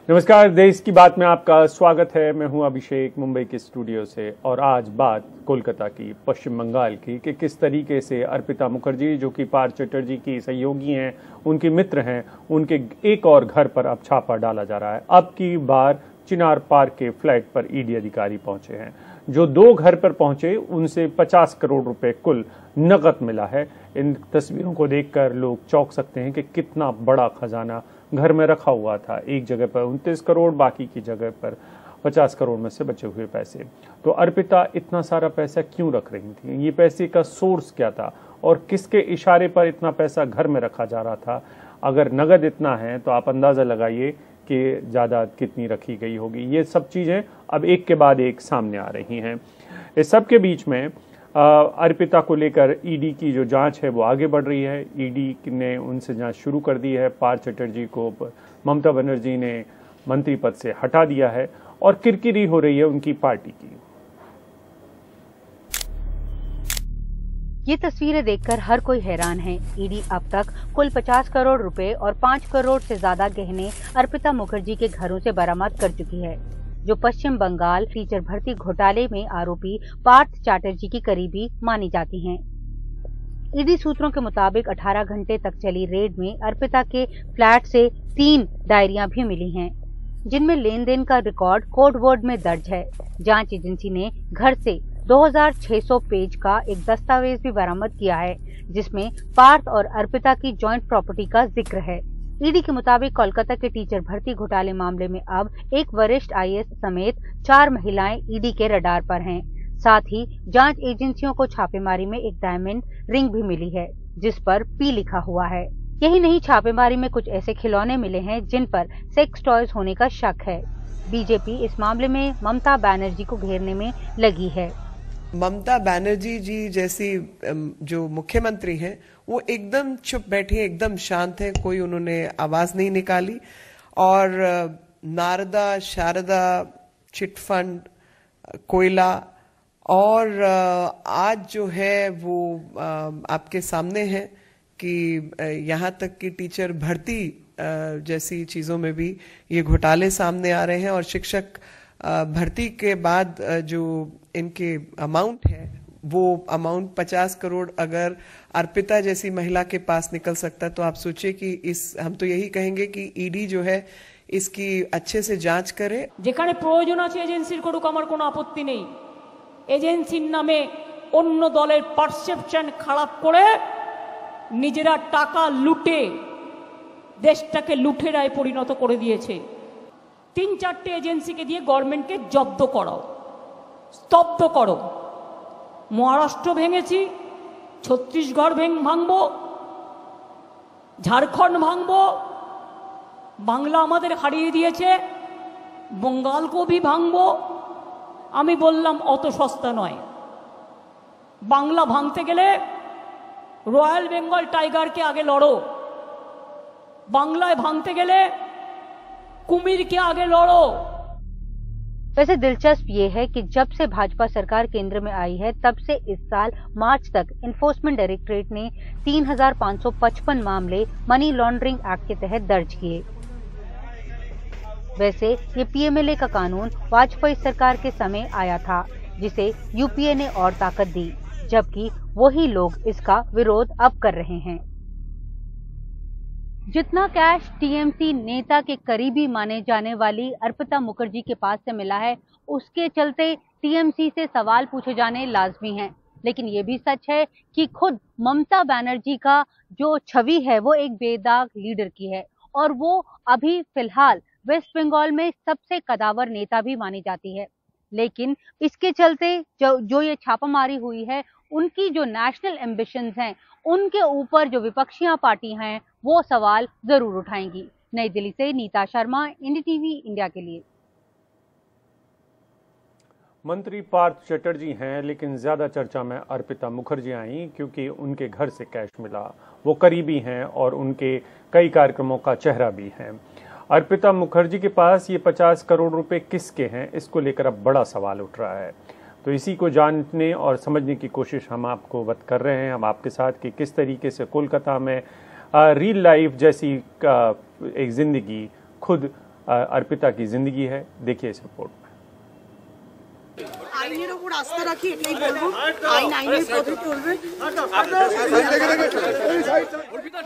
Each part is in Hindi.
नमस्कार, देश की बात में आपका स्वागत है। मैं हूं अभिषेक, मुंबई के स्टूडियो से। और आज बात कोलकाता की, पश्चिम बंगाल की, कि किस तरीके से अर्पिता मुखर्जी, जो कि पार्थ चटर्जी की सहयोगी हैं, उनके मित्र हैं, उनके एक और घर पर अब छापा डाला जा रहा है। अब की बार चिनार पार्क के फ्लैट पर ईडी अधिकारी पहुंचे हैं। जो 2 घर पर पहुंचे उनसे 50 करोड़ रुपए कुल नकद मिला है। इन तस्वीरों को देखकर लोग चौंक सकते हैं कि कितना बड़ा खजाना घर में रखा हुआ था। एक जगह पर 29 करोड़, बाकी की जगह पर 50 करोड़ में से बचे हुए पैसे। तो अर्पिता इतना सारा पैसा क्यों रख रही थी? ये पैसे का सोर्स क्या था और किसके इशारे पर इतना पैसा घर में रखा जा रहा था? अगर नगद इतना है तो आप अंदाजा लगाइए कि जायदाद कितनी रखी गई होगी। ये सब चीजें अब एक के बाद एक सामने आ रही हैं। इस सब के बीच में अर्पिता को लेकर ईडी की जो जांच है वो आगे बढ़ रही है। ईडी ने उनसे जांच शुरू कर दी है। पार्थ चटर्जी को ममता बनर्जी ने मंत्री पद से हटा दिया है और किरकिरी हो रही है उनकी पार्टी की। ये तस्वीरें देखकर हर कोई हैरान है। ईडी अब तक कुल 50 करोड़ रुपए और 5 करोड़ से ज्यादा गहने अर्पिता मुखर्जी के घरों से बरामद कर चुकी है, जो पश्चिम बंगाल टीचर भर्ती घोटाले में आरोपी पार्थ चटर्जी की करीबी मानी जाती हैं। ईडी सूत्रों के मुताबिक 18 घंटे तक चली रेड में अर्पिता के फ्लैट से 3 डायरियां भी मिली हैं, जिनमें लेन देन का रिकॉर्ड कोड वर्ड में दर्ज है। जांच एजेंसी ने घर से 2600 पेज का एक दस्तावेज भी बरामद किया है, जिसमें पार्थ और अर्पिता की जॉइंट प्रॉपर्टी का जिक्र है। ईडी के मुताबिक कोलकाता के टीचर भर्ती घोटाले मामले में अब एक वरिष्ठ आईएएस समेत 4 महिलाएं ईडी के रडार पर हैं। साथ ही जांच एजेंसियों को छापेमारी में एक डायमंड रिंग भी मिली है, जिस पर पी लिखा हुआ है। यही नहीं, छापेमारी में कुछ ऐसे खिलौने मिले हैं जिन पर सेक्स टॉयज होने का शक है। बीजेपी इस मामले में ममता बनर्जी को घेरने में लगी है। ममता बनर्जी जी जैसी जो मुख्यमंत्री हैं, वो एकदम चुप बैठी है, एकदम शांत है, कोई उन्होंने आवाज नहीं निकाली। और नारदा, शारदा, चिटफंड, कोयला और आज जो है वो आपके सामने है कि यहाँ तक कि टीचर भर्ती जैसी चीजों में भी ये घोटाले सामने आ रहे हैं। और शिक्षक भर्ती के बाद जो इनके अमाउंट है, वो अमाउंट 50 करोड़ अगर अर्पिता जैसी महिला के पास निकल सकता है, तो आप सोचिए कि हम तो यही कहेंगे कि ईडी जो है इसकी अच्छे से जांच करे। যেখানে প্রয়োজন আছে এজেন্সির করুক, আমার কোনো আপত্তি নেই। এজেন্সির নামে অন্য দলের পারসেপশন খারাপ করে নিজেরা টাকা লুটে দেশটাকে লুঠেরায় পরিণত করে দিয়েছে। 3-4টে এজেন্সিকে দিয়ে গভর্নমেন্টকে জব্দ করাও, স্তব্ধ করো। মহারাষ্ট্র ভেঙেছি, ছত্তিশগড় ভাঙবো, ঝাড়খণ্ড ভাঙবো, বাংলা আমাদের হারিয়ে দিয়েছে, বঙ্গালকেও भी ভাঙবো। আমি বললাম অত সস্তা নয়। বাংলা ভাঙতে গেলে রয়্যাল বেঙ্গল টাইগারকে আগে লড়ো, বাংলায় ভাঙতে গেলে कुमीर के आगे लड़ो। वैसे दिलचस्प ये है कि जब से भाजपा सरकार केंद्र में आई है, तब से इस साल मार्च तक इन्फोर्समेंट डायरेक्टरेट ने 3555 मामले मनी लॉन्ड्रिंग एक्ट के तहत दर्ज किए। वैसे ये पीएमएलए का कानून वाजपेयी सरकार के समय आया था, जिसे यूपीए ने और ताकत दी, जबकि वही लोग इसका विरोध अब कर रहे हैं। जितना कैश टीएमसी नेता के करीबी माने जाने वाली अर्पिता मुखर्जी के पास से मिला है, उसके चलते टीएमसी से सवाल पूछे जाने लाजमी हैं। लेकिन ये भी सच है कि खुद ममता बनर्जी का जो छवि है वो एक बेदाग लीडर की है, और वो अभी फिलहाल वेस्ट बंगाल में सबसे कदावर नेता भी मानी जाती है। लेकिन इसके चलते जो ये छापामारी हुई है, उनकी जो नेशनल एम्बिशंस हैं, उनके ऊपर जो विपक्षियां पार्टी हैं वो सवाल जरूर उठाएंगी। नई दिल्ली से नीता शर्मा, एनडीटीवी इंडिया के लिए। मंत्री पार्थ चटर्जी हैं, लेकिन ज्यादा चर्चा में अर्पिता मुखर्जी आई क्योंकि उनके घर से कैश मिला। वो करीबी हैं और उनके कई कार्यक्रमों का चेहरा भी है। अर्पिता मुखर्जी के पास ये 50 करोड़ रुपए किसके हैं, इसको लेकर अब बड़ा सवाल उठ रहा है। तो इसी को जानने और समझने की कोशिश हम आपको कर रहे हैं, हम आपके साथ, कि किस तरीके से कोलकाता में रियल लाइफ जैसी एक जिंदगी खुद अर्पिता की जिंदगी है। देखिए इस रिपोर्ट में। আইনের উপর আস্থা রাখি, এটাই বলবো। আইন আইনের পথে চলবে।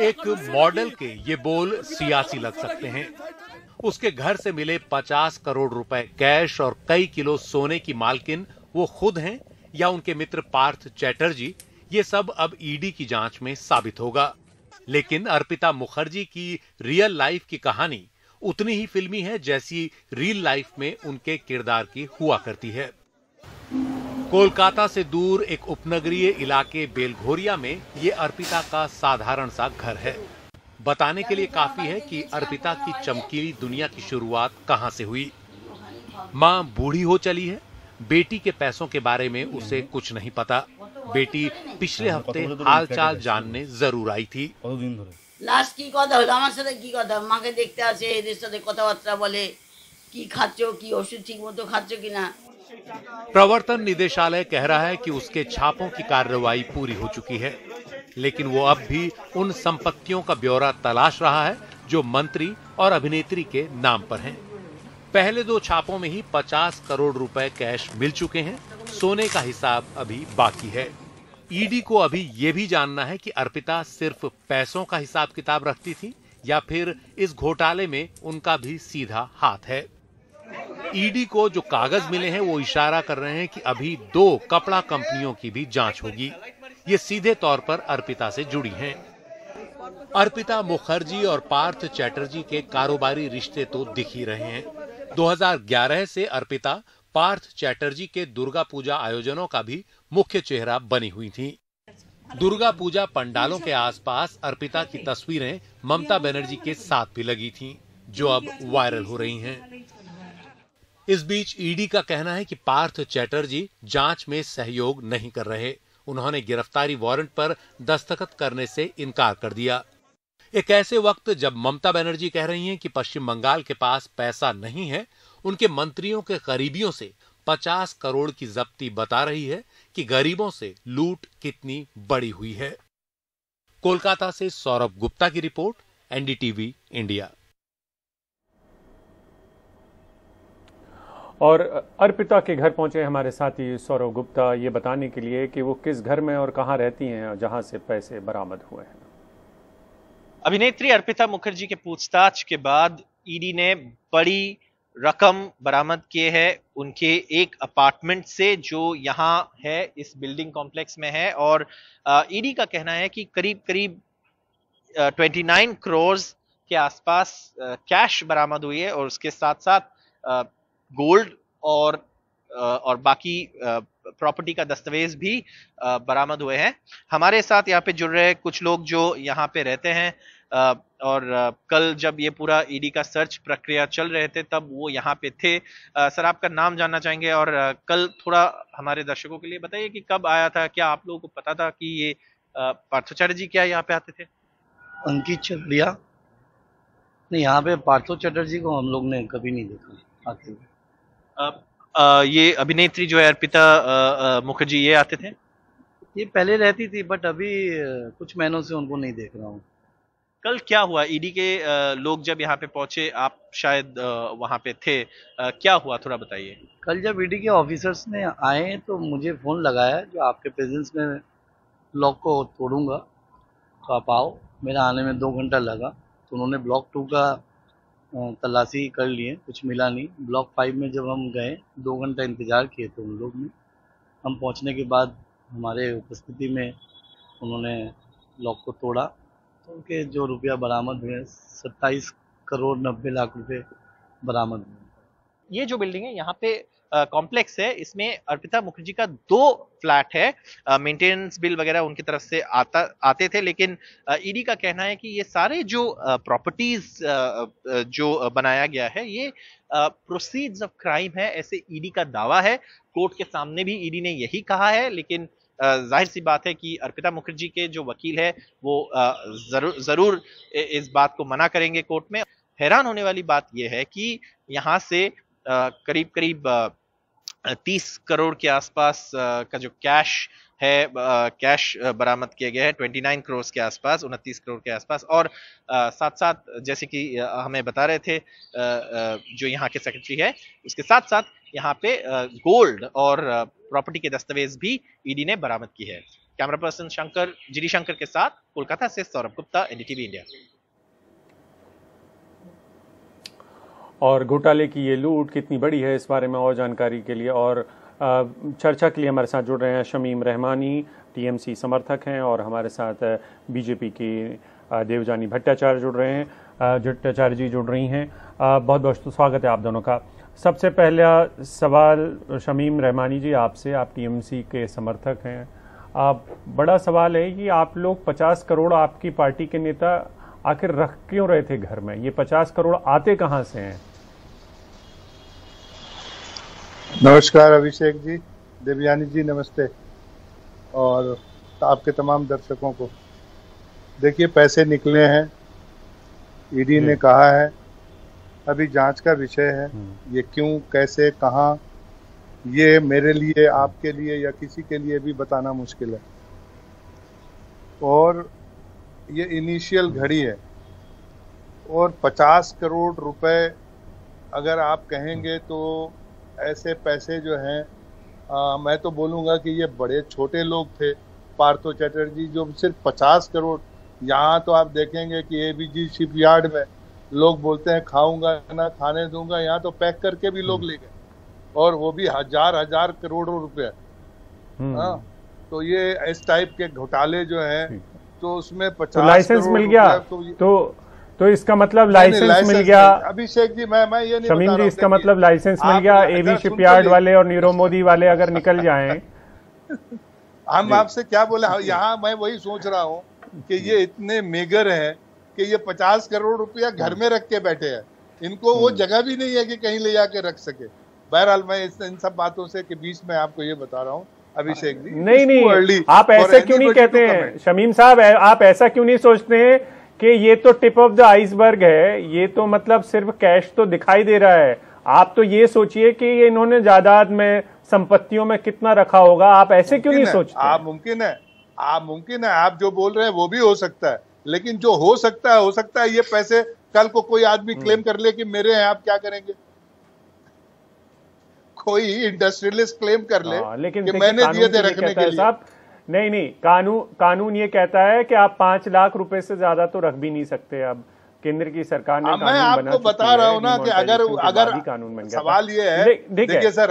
एक मॉडल के ये बोल सियासी लग सकते हैं। उसके घर से मिले 50 करोड़ रुपए कैश और कई किलो सोने की मालकिन वो खुद हैं या उनके मित्र पार्थ चैटर्जी, ये सब अब ईडी की जांच में साबित होगा। लेकिन अर्पिता मुखर्जी की रियल लाइफ की कहानी उतनी ही फिल्मी है जैसी रियल लाइफ में उनके किरदार की हुआ करती है। कोलकाता से दूर एक उपनगरीय इलाके बेलघोरिया में ये अर्पिता का साधारण सा घर है। बताने के लिए काफी है कि अर्पिता की चमकीली दुनिया की शुरुआत कहां से हुई। मां बूढ़ी हो चली है, बेटी के पैसों के बारे में उसे कुछ नहीं पता। बेटी पिछले हफ्ते हालचाल जानने जरूर आई थी। লাস্ট কি কথা হলো আমার সাথে, কি কথা, মাকে দেখতে আসে, এদের সাথে কথাবার্তা বলে, কি খাচ্ছো, কি ওষুধ ঠিক মতো খাচ্ছো কিনা। प्रवर्तन निदेशालय कह रहा है कि उसके छापों की कार्रवाई पूरी हो चुकी है, लेकिन वो अब भी उन संपत्तियों का ब्यौरा तलाश रहा है जो मंत्री और अभिनेत्री के नाम पर हैं। पहले 2 छापों में ही 50 करोड़ रुपए कैश मिल चुके हैं। सोने का हिसाब अभी बाकी है। ईडी को अभी ये भी जानना है कि अर्पिता सिर्फ पैसों का हिसाब किताब रखती थी या फिर इस घोटाले में उनका भी सीधा हाथ है। ईडी को जो कागज मिले हैं वो इशारा कर रहे हैं कि अभी 2 कपड़ा कंपनियों की भी जांच होगी। ये सीधे तौर पर अर्पिता से जुड़ी हैं। अर्पिता मुखर्जी और पार्थ चैटर्जी के कारोबारी रिश्ते तो दिख ही रहे हैं। 2011 से अर्पिता पार्थ चैटर्जी के दुर्गा पूजा आयोजनों का भी मुख्य चेहरा बनी हुई थी। दुर्गा पूजा पंडालों के आसपास अर्पिता की तस्वीरें ममता बनर्जी के साथ भी लगी थीं, जो अब वायरल हो रही हैं। इस बीच ईडी का कहना है कि पार्थ चैटर्जी जांच में सहयोग नहीं कर रहे। उन्होंने गिरफ्तारी वारंट पर दस्तखत करने से इनकार कर दिया। एक ऐसे वक्त जब ममता बनर्जी कह रही हैं कि पश्चिम बंगाल के पास पैसा नहीं है, उनके मंत्रियों के करीबियों से 50 करोड़ की जब्ती बता रही है कि गरीबों से लूट कितनी बड़ी हुई है। कोलकाता से सौरभ गुप्ता की रिपोर्ट, एनडीटीवी इंडिया। और अर्पिता के घर पहुंचे हमारे साथी सौरभ गुप्ता ये बताने के लिए कि वो किस घर में और कहां रहती हैं जहां से पैसे बरामद हुए हैं। अभिनेत्री अर्पिता मुखर्जी के पूछताछ के बाद ईडी ने बड़ी रकम बरामद किए है उनके एक अपार्टमेंट से जो यहाँ है, इस बिल्डिंग कॉम्प्लेक्स में है। और ईडी का कहना है कि करीब करीब 29 करोड़ के आसपास कैश बरामद हुई है और उसके साथ साथ गोल्ड और बाकी प्रॉपर्टी का दस्तावेज भी बरामद हुए हैं। हमारे साथ यहाँ पे जुड़ रहे कुछ लोग जो यहाँ पे रहते हैं और कल जब ये पूरा ईडी का सर्च प्रक्रिया चल रहे थे तब वो यहाँ पे थे। सर, आपका नाम जानना चाहेंगे और कल थोड़ा हमारे दर्शकों के लिए बताइए कि कब आया था, क्या आप लोगों को पता था कि ये पार्थो जी क्या यहाँ पे आते थे? अंकित चटरिया नहीं, यहाँ पे पार्थो चटर्जी को हम लोग ने कभी नहीं देखा आते हुए। ये अभिनेत्री जो है अर्पिता मुखर्जी, ये आते थे? ये पहले रहती थी बट अभी कुछ महीनों से उनको नहीं देख रहा हूँ। कल क्या हुआ? ईडी के लोग जब यहाँ पे पहुंचे, आप शायद वहां पे थे, क्या हुआ थोड़ा बताइए। कल जब ईडी के ऑफिसर्स ने आए तो मुझे फोन लगाया जो आपके प्रेजेंस में ब्लॉक को तोड़ूंगा तो आप आओ। मेरा आने में 2 घंटा लगा तो उन्होंने ब्लॉक 2 का तलाशी कर लिए, कुछ मिला नहीं। ब्लॉक 5 में जब हम गए 2 घंटा इंतजार किए थे उन लोग ने। हम पहुंचने के बाद हमारे उपस्थिति में उन्होंने लॉक को तोड़ा तो उनके जो रुपया बरामद हुए 27 करोड़ 90 लाख रुपए बरामद हुए। ये जो बिल्डिंग है यहाँ पे कॉम्प्लेक्स है, इसमें अर्पिता मुखर्जी का 2 फ्लैट है। मेंटेनेंस बिल वगैरह उनकी तरफ से आते थे, लेकिन ईडी का कहना है कि ये सारे जो प्रॉपर्टीज जो बनाया गया है ये प्रोसीड्स ऑफ क्राइम है, ऐसे ईडी का दावा है। कोर्ट के सामने भी ईडी ने यही कहा है, लेकिन जाहिर सी बात है कि अर्पिता मुखर्जी के जो वकील है वो जरूर इस बात को मना करेंगे कोर्ट में। हैरान होने वाली बात यह है कि यहाँ से करीब करीब 30 करोड़ के आसपास का जो कैश है कैश बरामद किए गए हैं 29 करोड़ के आसपास, 29 करोड़ के आसपास। और साथ साथ जैसे कि हमें बता रहे थे जो यहाँ के सेक्रेटरी है, उसके साथ साथ यहाँ पे गोल्ड और प्रॉपर्टी के दस्तावेज भी ईडी ने बरामद की है। कैमरा पर्सन जीडी शंकर के साथ कोलकाता से सौरभ गुप्ता, एनडीटीवी इंडिया। और घोटाले की ये लूट कितनी बड़ी है, इस बारे में और जानकारी के लिए और चर्चा के लिए हमारे साथ जुड़ रहे हैं शमीम रहमानी, टीएमसी समर्थक हैं, और हमारे साथ बीजेपी की देवजानी भट्टाचार्य जुड़ रहे हैं, भट्टाचार्य जी जुड़ रही हैं। बहुत बहुत स्वागत है आप दोनों का। सबसे पहला सवाल शमीम रहमानी जी आपसे, आप टीएमसी के समर्थक हैं। बड़ा सवाल है कि आप लोग 50 करोड़ आपकी पार्टी के नेता आखिर रख क्यों रहे थे घर में? ये 50 करोड़ आते कहां से हैं? नमस्कार अभिषेक जी, देवयानी जी नमस्ते, और आपके तमाम दर्शकों को। देखिए, पैसे निकले हैं, ईडी ने कहा है, अभी जांच का विषय है। ये क्यों, कैसे, कहां, ये मेरे लिए, आपके लिए या किसी के लिए भी बताना मुश्किल है। और ये इनिशियल घड़ी है, और 50 करोड़ रुपए अगर आप कहेंगे तो ऐसे पैसे जो हैं, मैं तो बोलूँगा कि ये बड़े छोटे लोग थे। पार्थो चैटर्जी जो सिर्फ 50 करोड़, यहाँ तो आप देखेंगे कि एबीजी शिपयार्ड में लोग बोलते हैं खाऊंगा ना खाने दूंगा, यहाँ तो पैक करके भी लोग ले गए, और वो भी हजार करोड़ों रुपए। हाँ, तो ये इस टाइप के घोटाले जो हैं, तो उसमें 50 लाइसेंस मिल गया तो इसका मतलब लाइसेंस मिल गया। अभिषेक जी, मैं ये नहीं शमीम जी, इसका मतलब लाइसेंस मिल गया। एबी शिपयार्ड वाले और नीरव मोदी वाले अगर निकल जाएं हम आपसे क्या बोले, यहाँ मैं वही सोच रहा हूँ कि ये इतने मेगर हैं कि ये 50 करोड़ रुपया घर में रख के बैठे हैं, इनको वो जगह भी नहीं है कि कहीं ले जाके रख सके। बहरहाल मैं इन सब बातों से के बीच में आपको ये बता रहा हूँ अभिषेक जी। नहीं, आप ऐसे क्यों नहीं कहते हैं शमीम साहब, आप ऐसा क्यों नहीं सोचते हैं कि ये तो टिप ऑफ द आइसबर्ग है, ये तो मतलब सिर्फ कैश तो दिखाई दे रहा है। आप तो ये सोचिए कि ये इन्होंने जायदाद में, संपत्तियों में कितना रखा होगा। आप ऐसे क्यों नहीं सोचते? आप मुमकिन है आप जो बोल रहे हैं वो भी हो सकता है, लेकिन जो हो सकता है ये पैसे कल को कोई आदमी क्लेम कर ले कि मेरे हैं, आप क्या करेंगे? कोई इंडस्ट्रियलिस्ट क्लेम कर ले लेकिन कि मैंने दिए थे रखने के लिए। नहीं, कानून ये कहता है कि आप 5 लाख रुपए से ज्यादा तो रख भी नहीं सकते। अब केंद्र की सरकार ने मैं आपको बता रहा हूँ ना कि अगर कानून बन गया, सवाल ये है, देखिए सर,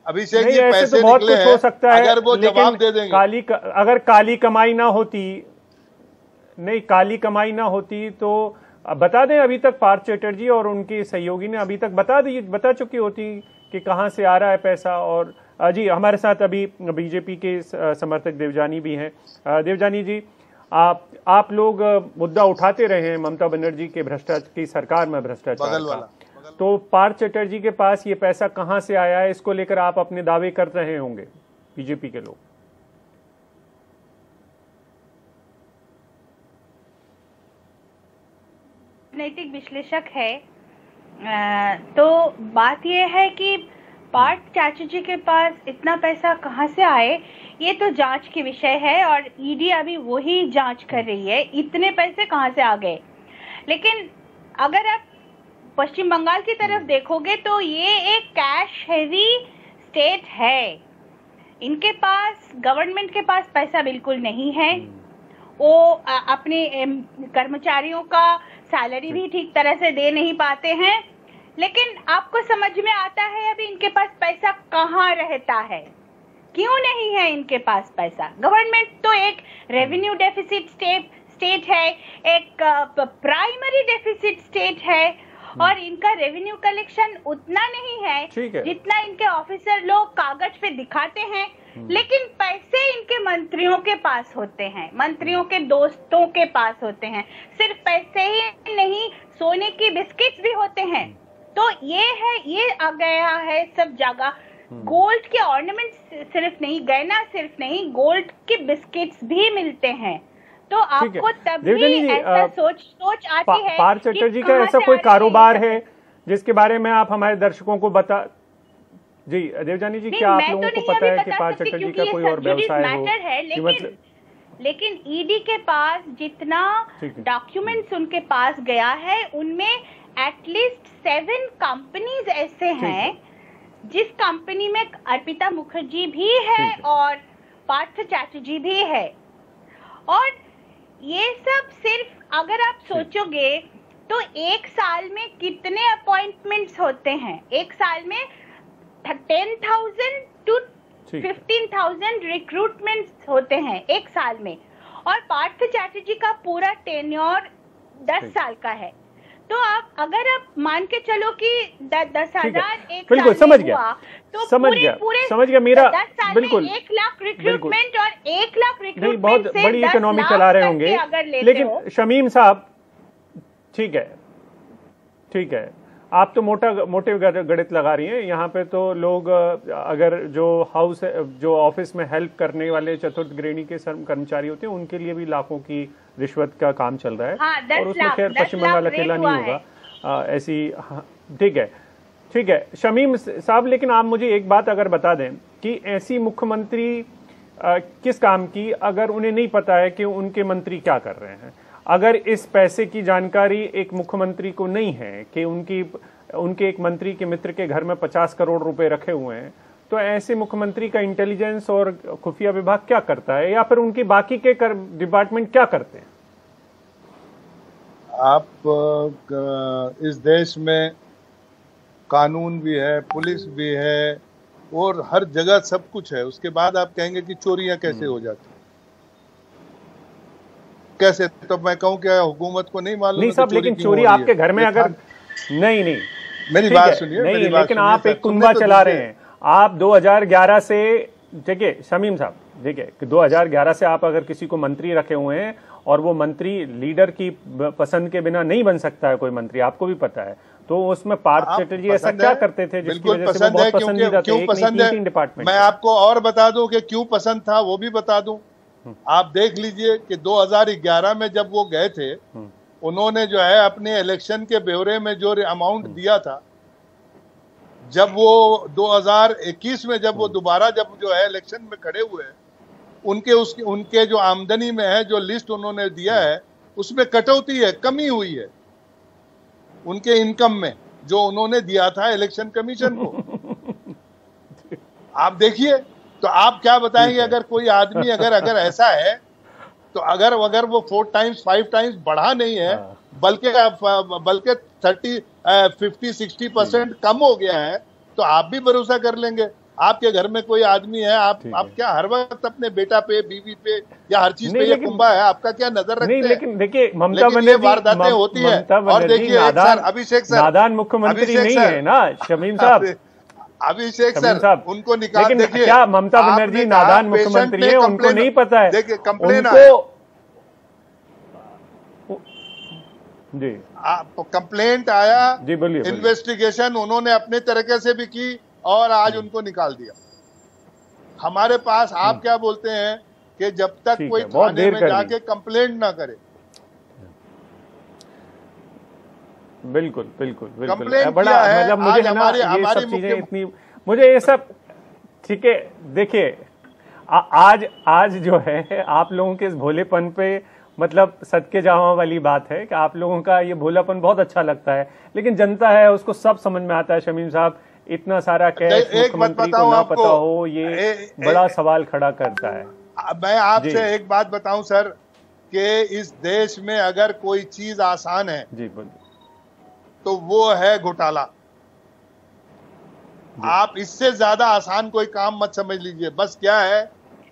अभिषेक जी, पैसे तो बहुत निकले कुछ हो सकता है, अगर वो जवाब दे देंगे। अगर काली कमाई ना होती तो बता दें। अभी तक पार्थ चैटर्जी और उनके सहयोगी ने अभी तक बता चुकी होती कि कहां से आ रहा है पैसा। और जी, हमारे साथ अभी बीजेपी के समर्थक देवजानी भी हैं। देवजानी जी, आप लोग मुद्दा उठाते रहे हैं ममता बनर्जी के की सरकार में भ्रष्टाचार का, तो पार्थ चैटर्जी के पास ये पैसा कहां से आया है, इसको लेकर आप अपने दावे कर रहे होंगे बीजेपी के लोग। राजनीतिक विश्लेषक है, तो बात यह है कि पार्थ चैटर्जी के पास इतना पैसा कहां से आए, ये तो जांच के विषय है, और ईडी अभी वही जांच कर रही है इतने पैसे कहां से आ गए। लेकिन अगर आप पश्चिम बंगाल की तरफ देखोगे तो ये एक कैश हेवी स्टेट है। इनके पास, गवर्नमेंट के पास पैसा बिल्कुल नहीं है। वो अपने कर्मचारियों का सैलरी भी ठीक तरह से दे नहीं पाते हैं। लेकिन आपको समझ में आता है अभी इनके पास पैसा कहाँ रहता है, क्यों नहीं है इनके पास पैसा। गवर्नमेंट तो एक रेवेन्यू डेफिसिट स्टेट है, एक प्राइमरी डेफिसिट स्टेट है, और इनका रेवेन्यू कलेक्शन उतना नहीं है जितना इनके ऑफिसर लोग कागज पे दिखाते हैं। लेकिन पैसे इनके मंत्रियों के पास होते हैं, मंत्रियों के दोस्तों के पास होते हैं। सिर्फ पैसे ही नहीं, सोने की बिस्किट्स भी होते हैं। तो ये आ गया है सब जगह। गोल्ड के ऑर्नामेंट्स सिर्फ नहीं, गहना सिर्फ नहीं, गोल्ड के बिस्किट्स भी मिलते हैं। तो आपको तभी ऐसा सोच आती है। पार्थ चैटर्जी का ऐसा कोई कारोबार है जिसके बारे में आप हमारे दर्शकों को जी देवजानी जी, क्या आप लोगों को पता है कि पार्थ चटर्जी का कोई और व्यवसाय हो? लेकिन ईडी के पास जितना डॉक्यूमेंट्स उनके पास गया है, उनमें एटलीस्ट 7 कंपनीज ऐसे हैं जिस कंपनी में अर्पिता मुखर्जी भी है और पार्थ चैटर्जी भी है। और ये सब सिर्फ अगर आप सोचोगे तो एक साल में कितने अपॉइंटमेंट्स होते हैं? एक साल में 10,000 to 15,000 रिक्रूटमेंट्स होते हैं एक साल में, और पार्थ चैटर्जी का पूरा टेन्योर 10 साल का है। तो आप अगर आप मान के चलो कि 10,000 एक बिल्कुल साल समझ में गया, हुआ, तो समझ गया मेरा 10 साल बिल्कुल में 1 लाख रिक्रूटमेंट और 1 लाख नहीं, रिक्रूटमेंट बहुत से बड़ी 10 इकोनॉमी लाख चला रहे करके होंगे, अगर लेते लेकिन हो, शमीम साहब ठीक है, आप तो मोटे गणित लगा रही हैं। यहाँ पे तो लोग अगर जो ऑफिस में हेल्प करने वाले चतुर्थ श्रेणी के कर्मचारी होते हैं, उनके लिए भी लाखों की रिश्वत का काम चल रहा है। हाँ, और उसमें खैर पश्चिम बंगाल अकेला नहीं होगा ऐसी। ठीक है शमीम साहब, लेकिन आप मुझे एक बात अगर बता दें कि ऐसी मुख्यमंत्री किस काम की, अगर उन्हें नहीं पता है कि उनके मंत्री क्या कर रहे हैं, अगर इस पैसे की जानकारी एक मुख्यमंत्री को नहीं है कि उनके एक मंत्री के मित्र के घर में 50 करोड़ रुपए रखे हुए हैं, तो ऐसे मुख्यमंत्री का इंटेलिजेंस और खुफिया विभाग क्या करता है, या फिर उनकी बाकी के डिपार्टमेंट क्या करते हैं? आप इस देश में कानून भी है, पुलिस भी है, और हर जगह सब कुछ है। उसके बाद आप कहेंगे कि चोरियां कैसे हो जाती, कैसे? तो मैं कहूं क्या हुकूमत को नहीं मालूम? नहीं साहब, लेकिन चोरी आपके घर में अगर नहीं मेरी बात सुनिए, नहीं, लेकिन आप एक कुंबा चला रहे हैं। आप 2011 से देखिए शमीम साहब, देखिए 2011 से आप अगर किसी को मंत्री रखे हुए हैं, और वो मंत्री लीडर की पसंद के बिना नहीं बन सकता है कोई मंत्री, आपको भी पता है। तो उसमें पार्थ चटर्जी ऐसा क्या करते थे जिसकी वजह से वो बहुत पसंदीदा थे? क्यों पसंद है? डिपार्टमेंट मैं आपको और बता दूं कि क्यों पसंद था, वो भी बता दूं। आप देख लीजिए कि 2011 में जब वो गए थे, उन्होंने जो है अपने इलेक्शन के ब्यौरे में जो अमाउंट दिया था, जब वो 2021 में जब वो दोबारा जब जो है इलेक्शन में खड़े हुए, उनके जो आमदनी में है, जो लिस्ट उन्होंने दिया है, उसमें कटौती है, कमी हुई है उनके इनकम में, जो उन्होंने दिया था इलेक्शन कमीशन को। आप देखिए, तो आप क्या बताएंगे? अगर कोई आदमी अगर ऐसा है, तो अगर वो 4 टाइम्स 5 टाइम्स बढ़ा नहीं है, बल्कि 50-60% कम हो गया है, तो आप भी भरोसा कर लेंगे। आपके घर में कोई आदमी है, आप क्या हर वक्त अपने बेटा पे, बीवी पे या हर चीज पे ये कुंभा है? आपका क्या नजर रखते हैं? नहीं, लेकिन देखिए ममता बनर्जी वारदातें होती है। और देखिए अभिषेक सर नादान मुख्यमंत्री नहीं है ना शमीम साहब। अभिषेक सर उनको निकाल, देखिए क्या ममता बनर्जी नादान मुख्यमंत्री है? उनको नहीं पता है? देखिए कंप्लेन जी, कंप्लेंट आया जी, बोलिए। इन्वेस्टिगेशन उन्होंने अपने तरीके से भी की, और आज उनको निकाल दिया। हमारे पास आप क्या बोलते हैं कि जब तक कोई थाने में जाके कंप्लेंट ना करे। बिल्कुल कंप्लेंट बड़ा मतलब मुझे है ना ये सब चीजें इतनी, मुझे ये सब ठीक है। देखिए आज जो है आप लोगों के इस भोलेपन पे, मतलब सदके जावा वाली बात है कि आप लोगों का ये भोलापन बहुत अच्छा लगता है, लेकिन जनता है उसको सब समझ में आता है। शमीम साहब, इतना सारा कैश मुख्यमंत्री को ना पता हो, ये बड़ा सवाल खड़ा करता है। मैं आपसे एक बात बताऊं सर, कि इस देश में अगर कोई चीज आसान है जी बोलिए, तो वो है घोटाला। आप इससे ज्यादा आसान कोई काम मत समझ लीजिए। बस क्या है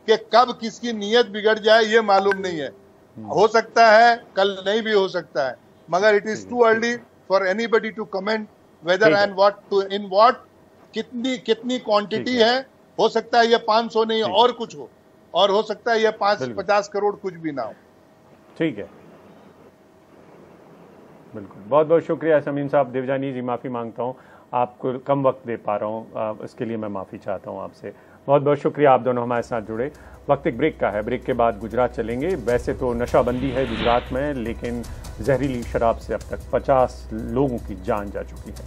कि कब किसकी नीयत बिगड़ जाए ये मालूम नहीं है। हो सकता है कल नहीं भी हो सकता है, मगर it is too early for anybody to comment whether and what to in what, कितनी क्वांटिटी है। हो सकता है ये 500 नहीं और कुछ हो, और हो सकता है ये 50 करोड़ कुछ भी ना हो। ठीक है, बिल्कुल। बहुत बहुत शुक्रिया शमीम साहब। देवजानी जी, माफी मांगता हूँ, आपको कम वक्त दे पा रहा हूँ, इसके लिए मैं माफी चाहता हूँ आपसे। बहुत बहुत शुक्रिया, आप दोनों हमारे साथ जुड़े। वक्त एक ब्रेक का है, ब्रेक के बाद गुजरात चलेंगे। वैसे तो नशाबंदी है गुजरात में, लेकिन जहरीली शराब से अब तक 50 लोगों की जान जा चुकी है।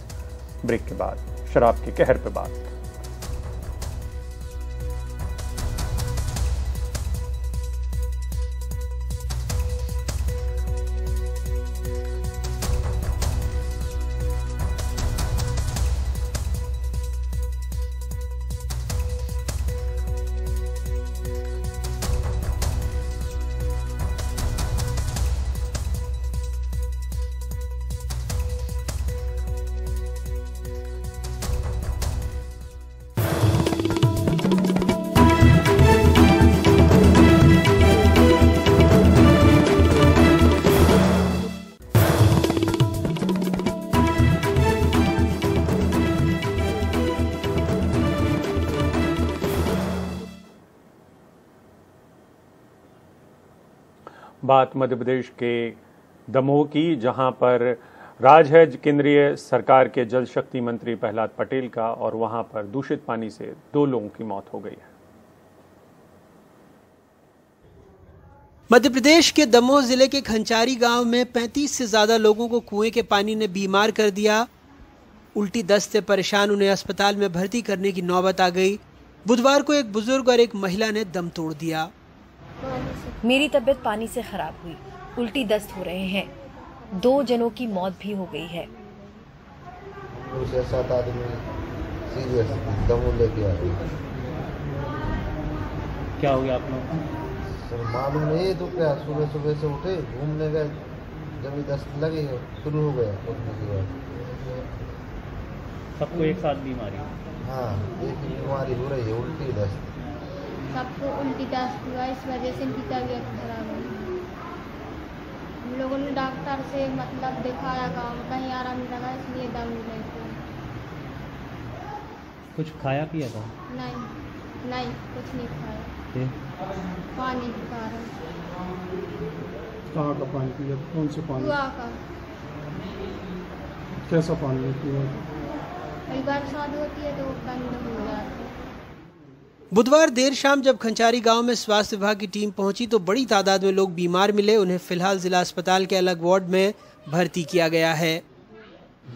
ब्रेक के बाद शराब के कहर पे बात। बात मध्य प्रदेश के दमोह की, जहां पर राज है केंद्रीय सरकार के जल शक्ति मंत्री प्रहलाद पटेल का, और वहां पर दूषित पानी से 2 लोगों की मौत हो गई है। मध्य प्रदेश के दमोह जिले के खंचारी गांव में 35 से ज्यादा लोगों को कुएं के पानी ने बीमार कर दिया। उल्टी दस्त से परेशान उन्हें अस्पताल में भर्ती करने की नौबत आ गई। बुधवार को एक बुजुर्ग और एक महिला ने दम तोड़ दिया। मेरी तबीयत पानी से खराब हुई, उल्टी दस्त हो रहे हैं, 2 जनों की मौत भी हो गई है। 7 आदमी सीरियस दमोह लेके आ गए। क्या हो गया आप लोग? मालूम नहीं, तो क्या सुबह सुबह से उठे, घूमने गए, जब दस्त लगी शुरू हो गया उठने के बाद। सबको एक साथ बीमारी? हाँ, एक ही बीमारी हो रही है, उल्टी दस्त। सबको उल्टी दस्त हुआ, इस वजह से इनकी तबीयत खराब हुई। हम लोगों ने डॉक्टर से मतलब दिखाया, गाँव में कहीं आराम नहीं लगा, इसलिए दम ले थे। कुछ खाया पिया था? नहीं, कुछ नहीं खाया। पानी पी रहे। कहाँ का पानी पिया? कौन से पानी? कुआं का। कैसा पानी पिया? कई बरसात होती है तो बंद हो जाता है। बुधवार देर शाम जब खंचारी गांव में स्वास्थ्य विभाग की टीम पहुंची तो बड़ी तादाद में लोग बीमार मिले। उन्हें फिलहाल जिला अस्पताल के अलग वार्ड में भर्ती किया गया है।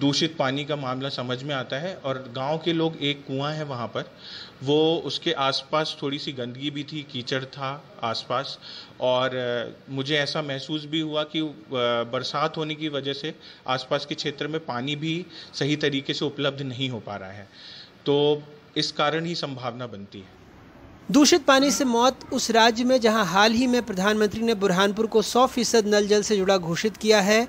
दूषित पानी का मामला समझ में आता है और गांव के लोग, एक कुआं है वहां पर, वो उसके आसपास थोड़ी सी गंदगी भी थी, कीचड़ था आसपास, और मुझे ऐसा महसूस भी हुआ कि बरसात होने की वजह से आसपास के क्षेत्र में पानी भी सही तरीके से उपलब्ध नहीं हो पा रहा है, तो इस कारण ही संभावना बनती है। दूषित पानी से मौत उस राज्य में जहां हाल ही में प्रधानमंत्री ने बुरहानपुर को 100% नल जल से जुड़ा घोषित किया है,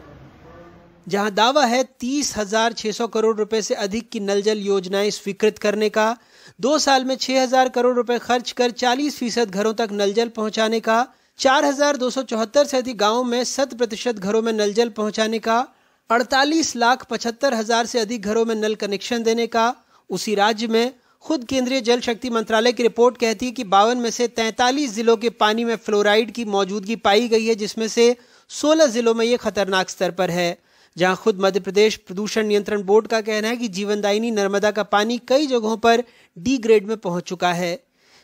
जहां दावा है 30,600 करोड़ रुपए से अधिक की नल जल योजनाएं स्वीकृत करने का, 2 साल में 6,000 करोड़ रुपए खर्च कर 40% घरों तक नल जल पहुंचाने का, 4,274 से अधिक गांवों में 100% घरों में नल जल पहुंचाने का, 48,75,000 से अधिक घरों में नल कनेक्शन देने का। उसी राज्य में खुद केंद्रीय जल शक्ति मंत्रालय की रिपोर्ट कहती है कि 52 में से 43 जिलों के पानी में फ्लोराइड की मौजूदगी पाई गई है, जिसमें से 16 जिलों में ये खतरनाक स्तर पर है। जहां खुद मध्य प्रदेश प्रदूषण नियंत्रण बोर्ड का कहना है कि जीवनदायिनी नर्मदा का पानी कई जगहों पर डी ग्रेड में पहुंच चुका है।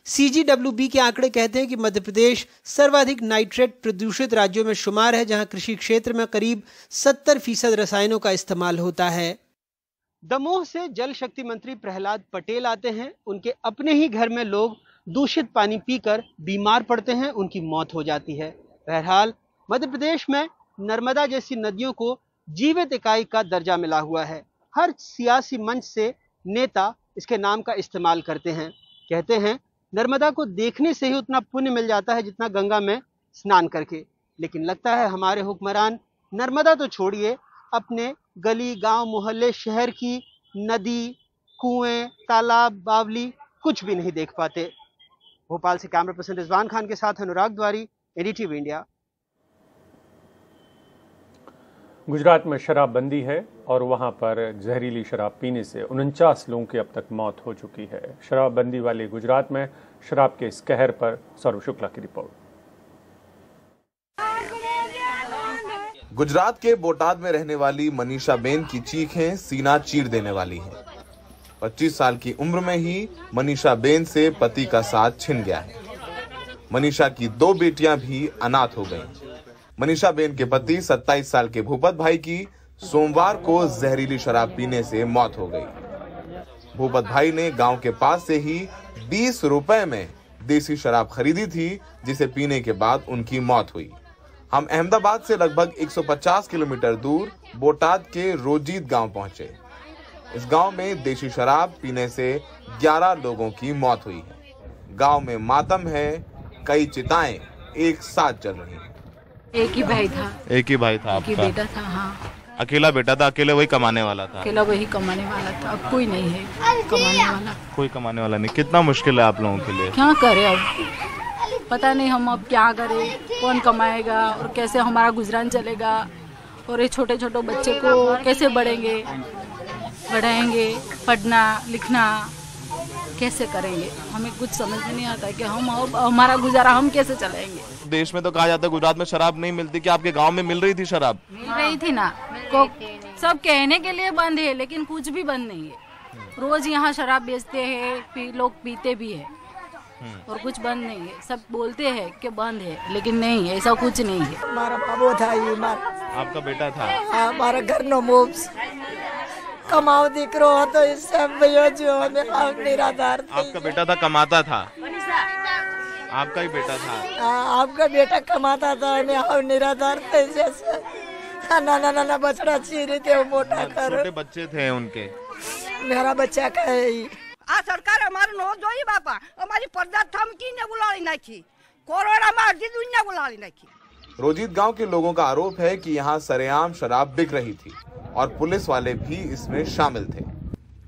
CGWB के आंकड़े कहते हैं कि मध्य प्रदेश सर्वाधिक नाइट्रेट प्रदूषित राज्यों में शुमार है, जहां कृषि क्षेत्र में करीब 70% रसायनों का इस्तेमाल होता है। दमोह से जल शक्ति मंत्री प्रहलाद पटेल आते हैं। उनके अपने ही घर में लोग दूषित पानी पीकर बीमार पड़ते हैं, उनकी मौत हो जाती है। बहरहाल मध्य प्रदेश में नर्मदा जैसी नदियों को जीवित इकाई का दर्जा मिला हुआ है। हर सियासी मंच से नेता इसके नाम का इस्तेमाल करते हैं। कहते हैं नर्मदा को देखने से ही उतना पुण्य मिल जाता है जितना गंगा में स्नान करके। लेकिन लगता है हमारे हुक्मरान नर्मदा तो छोड़िए, अपने गली, गांव, मोहल्ले, शहर की नदी, कुएं, तालाब, बावली कुछ भी नहीं देख पाते। भोपाल से कैमरा पर्सन रिजवान खान के साथ अनुराग द्वारी, एनडीटीवी इंडिया। गुजरात में शराबबंदी है और वहां पर जहरीली शराब पीने से 49 लोगों की अब तक मौत हो चुकी है। शराबबंदी वाले गुजरात में शराब के इस कहर पर सौरभ शुक्ला की रिपोर्ट। गुजरात के बोटाद में रहने वाली मनीषा बेन की चीखें सीना चीर देने वाली हैं। 25 साल की उम्र में ही मनीषा बेन से पति का साथ छिन गया है। मनीषा की 2 बेटियां भी अनाथ हो गईं। मनीषा बेन के पति 27 साल के भूपत भाई की सोमवार को जहरीली शराब पीने से मौत हो गई। भूपत भाई ने गांव के पास से ही 20 रुपए में देसी शराब खरीदी थी, जिसे पीने के बाद उनकी मौत हुई। हम अहमदाबाद से लगभग 150 किलोमीटर दूर बोटाद के रोजीत गांव पहुंचे। इस गांव में देसी शराब पीने से 11 लोगों की मौत हुई है। गांव में मातम है, कई चिताएं एक साथ जल रही हैं। एक ही भाई था आपका? एक ही बेटा था। हाँ, अकेला बेटा था, अकेले वही कमाने वाला था? अकेला वही कमाने वाला था, अब कोई नहीं है कमाने वाला। कोई कमाने वाला नहीं। कितना मुश्किल है आप लोगों के लिए? क्या करे अब, पता नहीं हम अब क्या करें, कौन कमाएगा और कैसे हमारा गुजरान चलेगा, और ये छोटे छोटे बच्चे को कैसे बढ़ाएंगे, पढ़ना लिखना कैसे करेंगे, हमें कुछ समझ में नहीं आता कि हम हमारा गुजारा हम कैसे चलाएंगे। देश में तो कहा जाता है गुजरात में शराब नहीं मिलती, कि आपके गांव में मिल रही थी शराब? मिल रही थी ना, सब कहने के लिए बंद है लेकिन कुछ भी बंद नहीं है। रोज यहाँ शराब बेचते हैं, लोग पीते भी है और कुछ बंद नहीं है। सब बोलते हैं कि बंद है लेकिन नहीं, ऐसा कुछ नहीं है। हमारा बाबू था, ये आपका बेटा था? हमारा घर नो मोब्स कमाओ दिकरो तो इससे भैया जो हमें हम निराधार थे। आपका बेटा था, कमाता था? आपका ही बेटा था? आपका बेटा कमाता था, हम निराधार थे। जैसे ना बछड़ा चीरे थे, वो मोटा कर। छोटे बच्चे थे उनके? मेरा बच्चा का है ही। आ सरकार हमारे नो जोई बापा हमारी पर्दा थम की ने बुलाली नाखी, कोरोना में अर्जी दुनिया बुलाली नाखी। रोजीत गांव के लोगों का आरोप है कि यहाँ सरेआम शराब बिक रही थी और पुलिस वाले भी इसमें शामिल थे।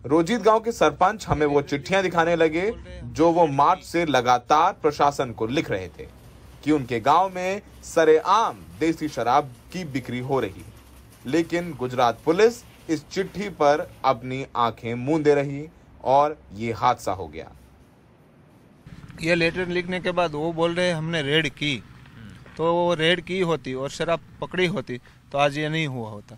रोजीत गांव के सरपंच हमें वो चिट्ठियां दिखाने लगे जो वो मार्च से लगातार प्रशासन को लिख रहे थे कि उनके गांव में सरेआम देसी शराब की बिक्री हो रही है, लेकिन गुजरात पुलिस इस चिट्ठी पर अपनी आंखें मूंदे रही और ये हादसा हो गया। ये लेटर लिखने के बाद वो बोल रहे हमने रेड की, तो वो रेड की होती और शराब पकड़ी होती तो आज ये नहीं हुआ होता।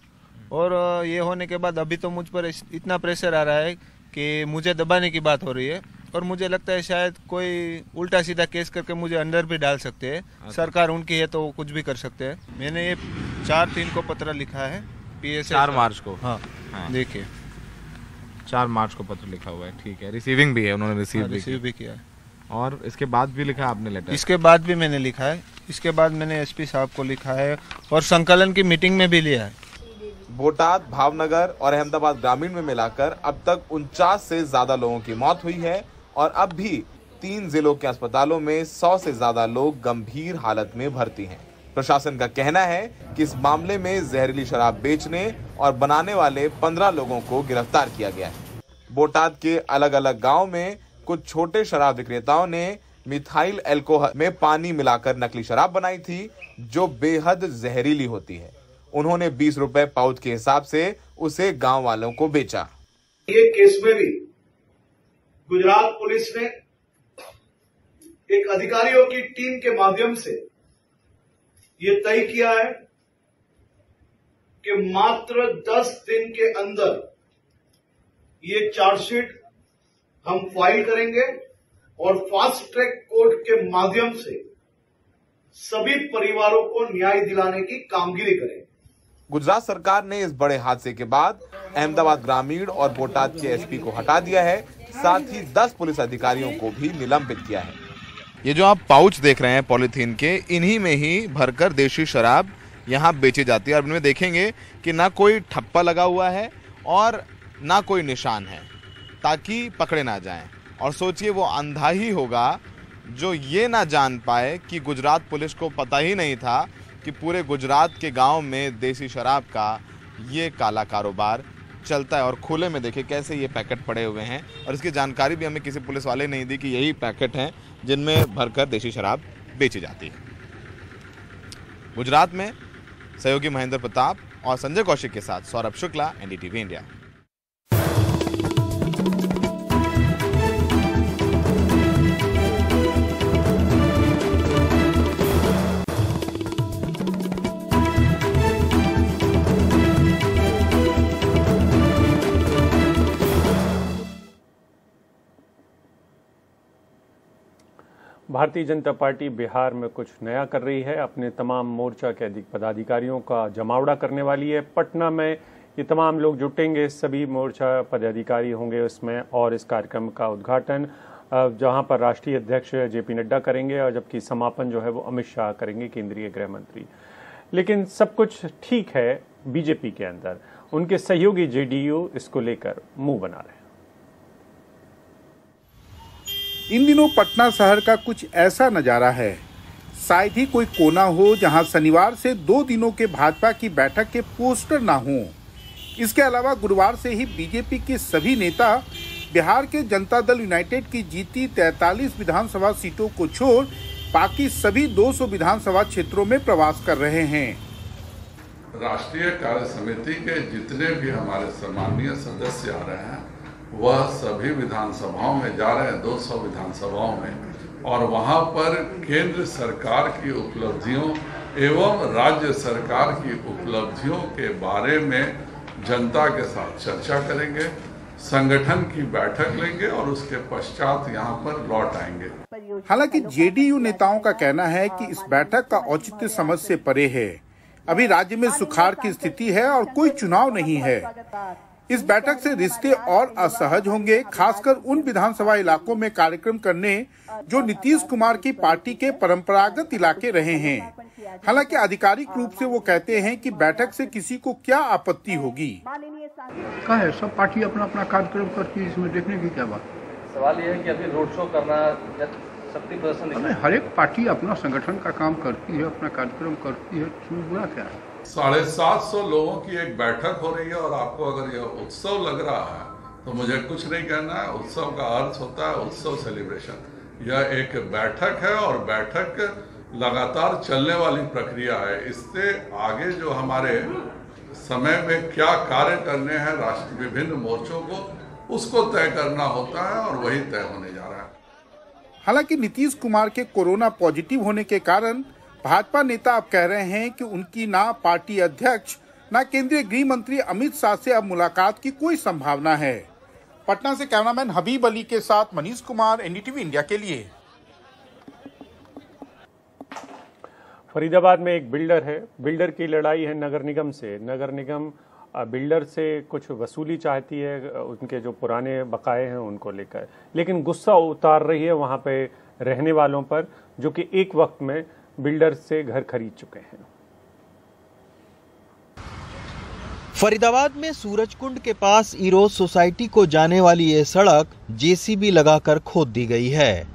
और ये होने के बाद अभी तो मुझ पर इतना प्रेशर आ रहा है कि मुझे दबाने की बात हो रही है और मुझे लगता है शायद कोई उल्टा सीधा केस करके मुझे अंदर भी डाल सकते हैं। सरकार उनकी है तो वो कुछ भी कर सकते हैं। मैंने ये 4/3 को पत्र लिखा है PSA 4 मार्च को। हाँ। देखिए 4 मार्च को पत्र लिखा हुआ है, ठीक है। रिसीविंग भी है, उन्होंने रिसीव भी किया है। और इसके बाद भी लिखा आपने लेटर? इसके बाद भी मैंने लिखा है, इसके बाद मैंने SP साहब को लिखा है और संकलन की मीटिंग में भी लिया है। बोटाद, भावनगर और अहमदाबाद ग्रामीण में मिलाकर अब तक 49 से ज्यादा लोगों की मौत हुई है और अब भी 3 जिलों के अस्पतालों में 100 से ज्यादा लोग गंभीर हालत में भर्ती हैं। प्रशासन का कहना है कि इस मामले में जहरीली शराब बेचने और बनाने वाले 15 लोगों को गिरफ्तार किया गया है। बोटाद के अलग अलग गांव में कुछ छोटे शराब विक्रेताओं ने मिथाइल अल्कोहल में पानी मिलाकर नकली शराब बनाई थी जो बेहद जहरीली होती है। उन्होंने 20 रुपए पाउच के हिसाब से उसे गांव वालों को बेचा। ये केस में भी गुजरात पुलिस ने एक अधिकारियों की टीम के माध्यम से ये तय किया है कि मात्र 10 दिन के अंदर ये चार्जशीट हम फाइल करेंगे और फास्ट ट्रैक कोर्ट के माध्यम से सभी परिवारों को न्याय दिलाने की कामगिरी करेंगे। गुजरात सरकार ने इस बड़े हादसे के बाद अहमदाबाद ग्रामीण और बोटाद के SP को हटा दिया है, साथ ही 10 पुलिस अधिकारियों को भी निलंबित किया है। ये जो आप पाउच देख रहे हैं पॉलीथीन के, इन्हीं में ही भरकर देशी शराब यहाँ बेची जाती है और इनमें देखेंगे कि ना कोई ठप्पा लगा हुआ है और ना कोई निशान है ताकि पकड़े ना जाएं। और सोचिए वो अंधा ही होगा जो ये ना जान पाए कि गुजरात पुलिस को पता ही नहीं था कि पूरे गुजरात के गांव में देसी शराब का ये काला कारोबार चलता है। और खुले में देखिए कैसे ये पैकेट पड़े हुए हैं और इसकी जानकारी भी हमें किसी पुलिस वाले नहीं दी कि यही पैकेट हैं जिनमें भरकर देशी शराब बेची जाती है। गुजरात में सहयोगी महेंद्र प्रताप और संजय कौशिक के साथ Saurabh Shukla, NDTV India. Bharatiya Janata party Bihar में कुछ नया कर रही है। अपने तमाम मोर्चा के अधिक पदाधिकारियों का जमावड़ा करने वाली है। पटना में ये तमाम लोग जुटेंगे, सभी मोर्चा पदाधिकारी होंगे उसमें, और इस कार्यक्रम का उद्घाटन जहां पर राष्ट्रीय अध्यक्ष JP नड्डा करेंगे और जबकि समापन जो है वो अमित शाह करेंगे, केंद्रीय गृह मंत्री। लेकिन सब कुछ ठीक है बीजेपी के अंदर, उनके सहयोगी JDU इसको लेकर मुंह बना रहे हैं। इन दिनों पटना शहर का कुछ ऐसा नजारा है, शायद ही कोई कोना हो जहां शनिवार से 2 दिनों के भाजपा की बैठक के पोस्टर ना हो। इसके अलावा गुरुवार से ही बीजेपी के सभी नेता बिहार के जनता दल यूनाइटेड की जीती 43 विधानसभा सीटों को छोड़ बाकी सभी 200 विधानसभा क्षेत्रों में प्रवास कर रहे हैं। राष्ट्रीय कार्य समिति के जितने भी हमारे सम्मानीय सदस्य आ रहे हैं वह सभी विधानसभाओं में जा रहे हैं, 200 विधानसभाओं में, और वहां पर केंद्र सरकार की उपलब्धियों एवं राज्य सरकार की उपलब्धियों के बारे में जनता के साथ चर्चा करेंगे, संगठन की बैठक लेंगे और उसके पश्चात यहां पर लौट आएंगे। हालांकि जेडीयू नेताओं का कहना है कि इस बैठक का औचित्य समझ से परे है। अभी राज्य में सुखाड़ की स्थिति है और कोई चुनाव नहीं है। इस बैठक से रिश्ते और असहज होंगे, खासकर उन विधानसभा इलाकों में कार्यक्रम करने जो नीतीश कुमार की पार्टी के परंपरागत इलाके रहे हैं। हालांकि आधिकारिक रूप से वो कहते हैं कि बैठक से किसी को क्या आपत्ति होगी। क्या है, सब पार्टी अपना अपना कार्यक्रम करती है, इसमें देखने की क्या बात। सवाल ये है कि अभी रोड शो करना या शक्ति प्रदर्शन दिखाना, हर एक पार्टी अपना संगठन का काम करती है, अपना कार्यक्रम करती है, इसमें बुरा क्या है। 750 लोगों की एक बैठक हो रही है और आपको अगर यह उत्सव लग रहा है तो मुझे कुछ नहीं कहना है। उत्सव का अर्थ होता है उत्सव सेलिब्रेशन। यह एक बैठक है और बैठक लगातार चलने वाली प्रक्रिया है। इससे आगे जो हमारे समय में क्या कार्य करने हैं राष्ट्र विभिन्न मोर्चों को, उसको तय करना होता है और वही तय होने जा रहा है। हालांकि नीतीश कुमार के कोरोना पॉजिटिव होने के कारण भाजपा नेता अब कह रहे हैं कि उनकी ना पार्टी अध्यक्ष ना केंद्रीय गृह मंत्री अमित शाह से अब मुलाकात की कोई संभावना है। पटना से कैमरामैन हबीब अली के साथ मनीष कुमार, एनडीटीवी इंडिया के लिए। फरीदाबाद में एक बिल्डर है, बिल्डर की लड़ाई है नगर निगम से। नगर निगम बिल्डर से कुछ वसूली चाहती है, उनके जो पुराने बकाए हैं उनको लेकर, लेकिन गुस्सा उतार रही है वहां पे रहने वालों पर जो कि एक वक्त में बिल्डर से घर खरीद चुके हैं। फरीदाबाद में सूरजकुंड के पास इरोज सोसाइटी को जाने वाली ये सड़क जेसीबी लगाकर खोद दी गई है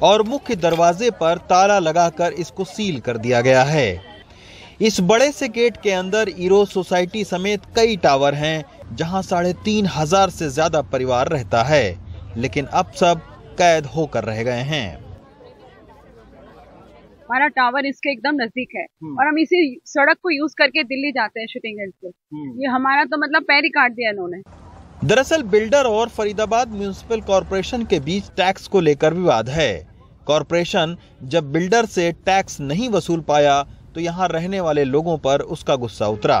और मुख्य दरवाजे पर ताला लगाकर इसको सील कर दिया गया है। इस बड़े से गेट के अंदर इरोज सोसाइटी समेत कई टावर हैं जहां 3500 से ज्यादा परिवार रहता है, लेकिन अब सब कैद होकर रह गए हैं। हमारा टावर इसके एकदम नजदीक है और हम इसी सड़क को यूज करके दिल्ली जाते हैं शूटिंग रेंज से। ये हमारा तो मतलब पैर ही काट दिया इन्होंने। दरअसल बिल्डर और फरीदाबाद म्युनिसिपल कॉरपोरेशन के बीच टैक्स को लेकर विवाद है। कॉरपोरेशन जब बिल्डर से टैक्स नहीं वसूल पाया तो यहाँ रहने वाले लोगों पर उसका गुस्सा उतरा।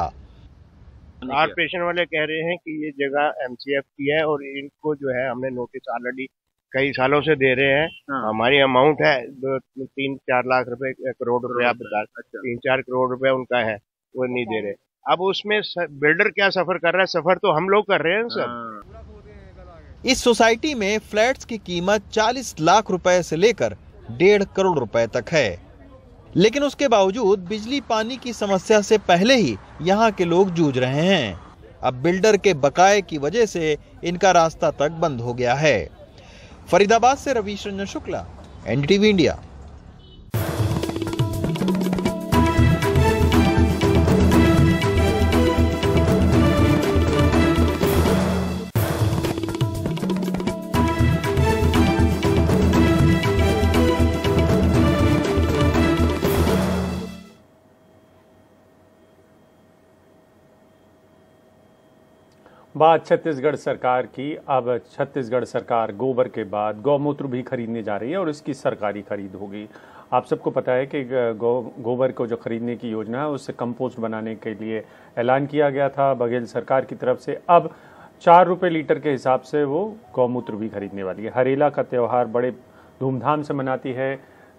कॉरपोरेशन वाले कह रहे हैं कि ये जगह एमसीएफ की है और इनको जो है हमने नोटिस ऑलरेडी कई सालों से दे रहे हैं। हमारी अमाउंट है 3-4 लाख रुपए, करोड़ रुपए, आप बता 3-4 करोड़ रुपए उनका है, वो नहीं दे रहे। अब उसमें बिल्डर क्या सफर कर रहा है, सफर तो हम लोग कर रहे हैं सब। इस सोसाइटी में फ्लैट्स की कीमत 40 लाख रुपए से लेकर 1.5 करोड़ रुपए तक है, लेकिन उसके बावजूद बिजली पानी की समस्या से पहले ही यहाँ के लोग जूझ रहे हैं। अब बिल्डर के बकाये की वजह से इनका रास्ता तक बंद हो गया है। फरीदाबाद से रवीश रंजन शुक्ला, एनडीटीवी इंडिया। बात छत्तीसगढ़ सरकार की। अब छत्तीसगढ़ सरकार गोबर के बाद गौमूत्र भी खरीदने जा रही है और इसकी सरकारी खरीद होगी। आप सबको पता है कि गोबर को जो खरीदने की योजना है उससे कंपोस्ट बनाने के लिए ऐलान किया गया था बघेल सरकार की तरफ से। अब 4 रुपये लीटर के हिसाब से वो गौमूत्र भी खरीदने वाली है। हरेला का त्यौहार बड़े धूमधाम से मनाती है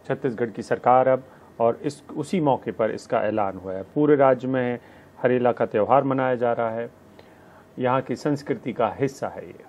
छत्तीसगढ़ की सरकार अब, और उसी मौके पर इसका ऐलान हुआ है। पूरे राज्य में हरेला का त्यौहार मनाया जा रहा है, यहाँ की संस्कृति का हिस्सा है ये।